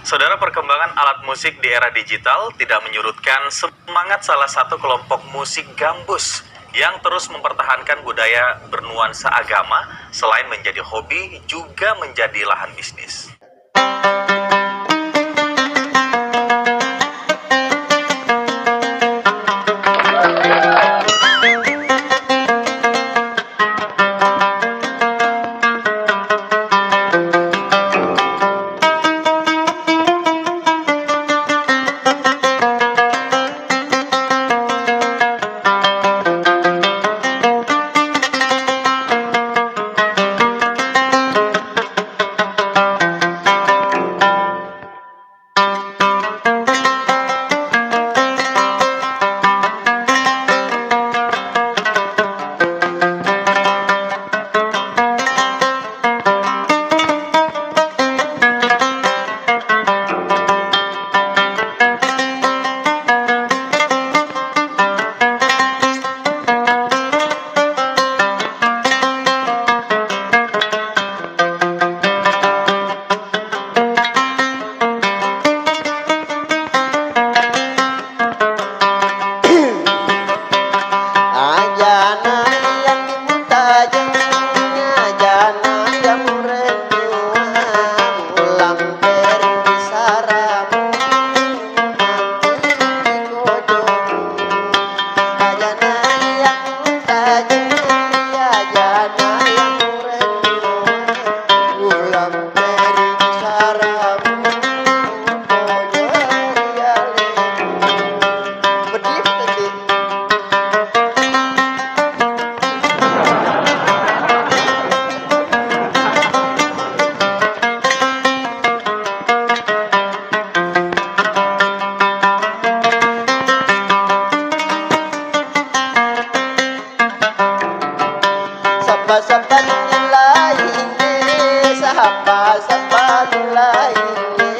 Saudara, perkembangan alat musik di era digital tidak menyurutkan semangat salah satu kelompok musik gambus yang terus mempertahankan budaya bernuansa agama. Selain menjadi hobi, juga menjadi lahan bisnis. Sapa-sapa nilai ini, sapa-sapa nilai ini,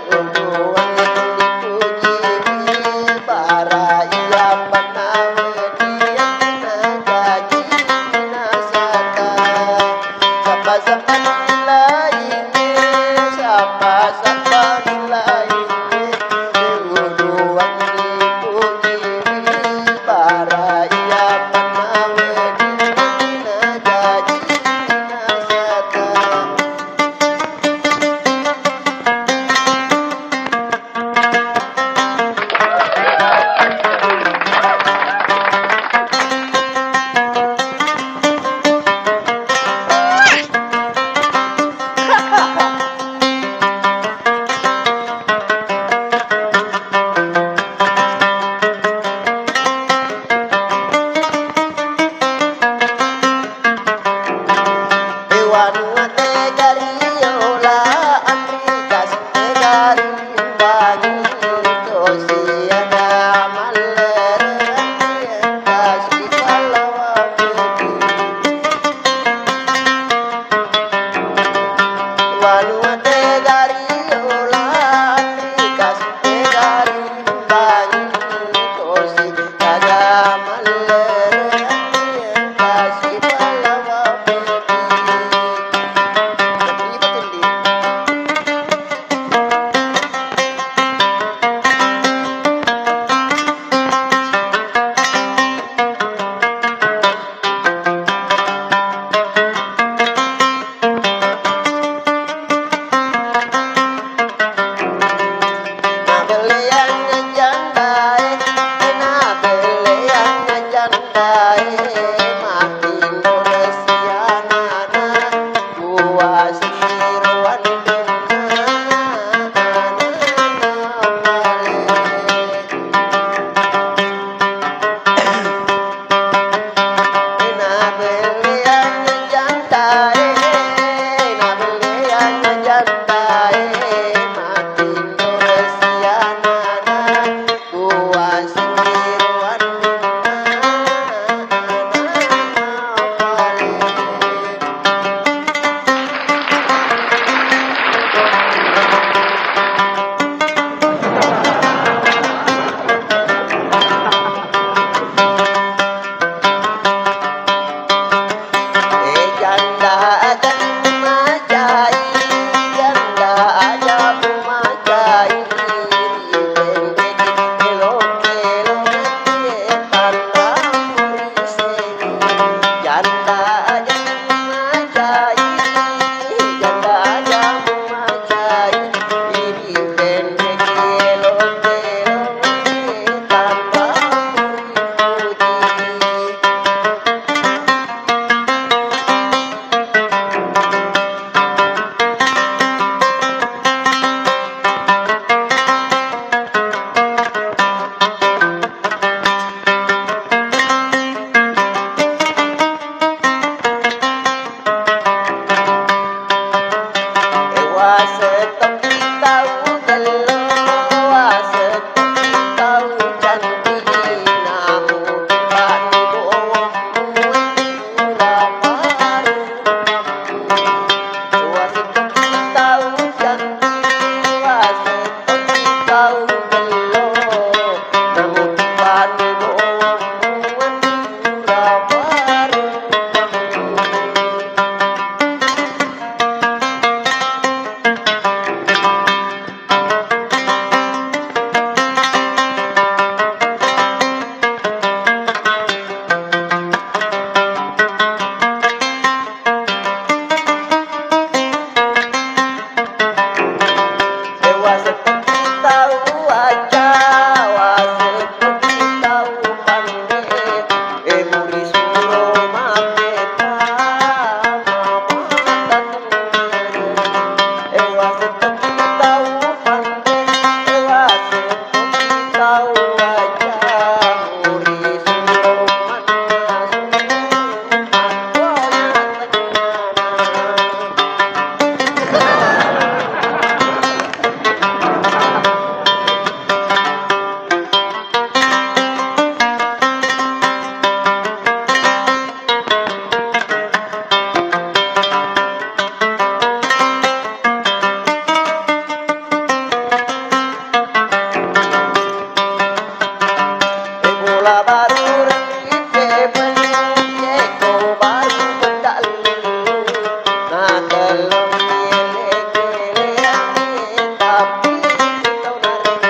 hubungan itu dipuji, para ia panawe dia gaji nasata. Sapa-sapa nilai ini, sapa-sapa nilai ini, hubungan dipuji, para ia panawe tahu gelo seperti tahu cantik namun Tuhan bohong murah baru seperti tahu cantik seperti tahu gelo namun Tuhan bohong murah baru. Dewa seperti tahu aja, seperti tahu pandai, muri suruh mapeta, mata temui. Dewa seperti tahu pandai, dewa seperti tahu aja, muri suruh mata bola baru rengite penyeko baru berdali nah telur gele-gele tapi kau nari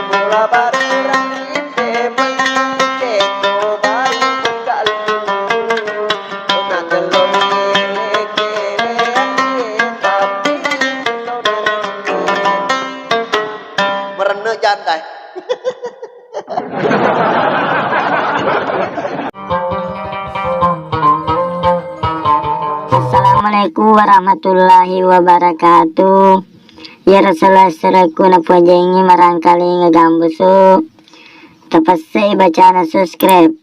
bola baru rengite penyeko baru berdali nah telur gele-gele tapi kau nari merene jantai. Assalamualaikum warahmatullahi wabarakatuh. Ya Rasulullah selaku napuajengi marangkali ngegambusu tapasai bacaan subscribe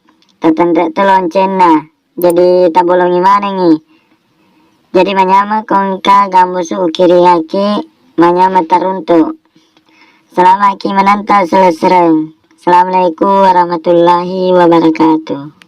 tatanda teloncena jadi tabolongi mana nih jadi manyama kongka gambusu ukiri haki manyama taruntu selama ki menanta selesai. Assalamualaikum warahmatullahi wabarakatuh.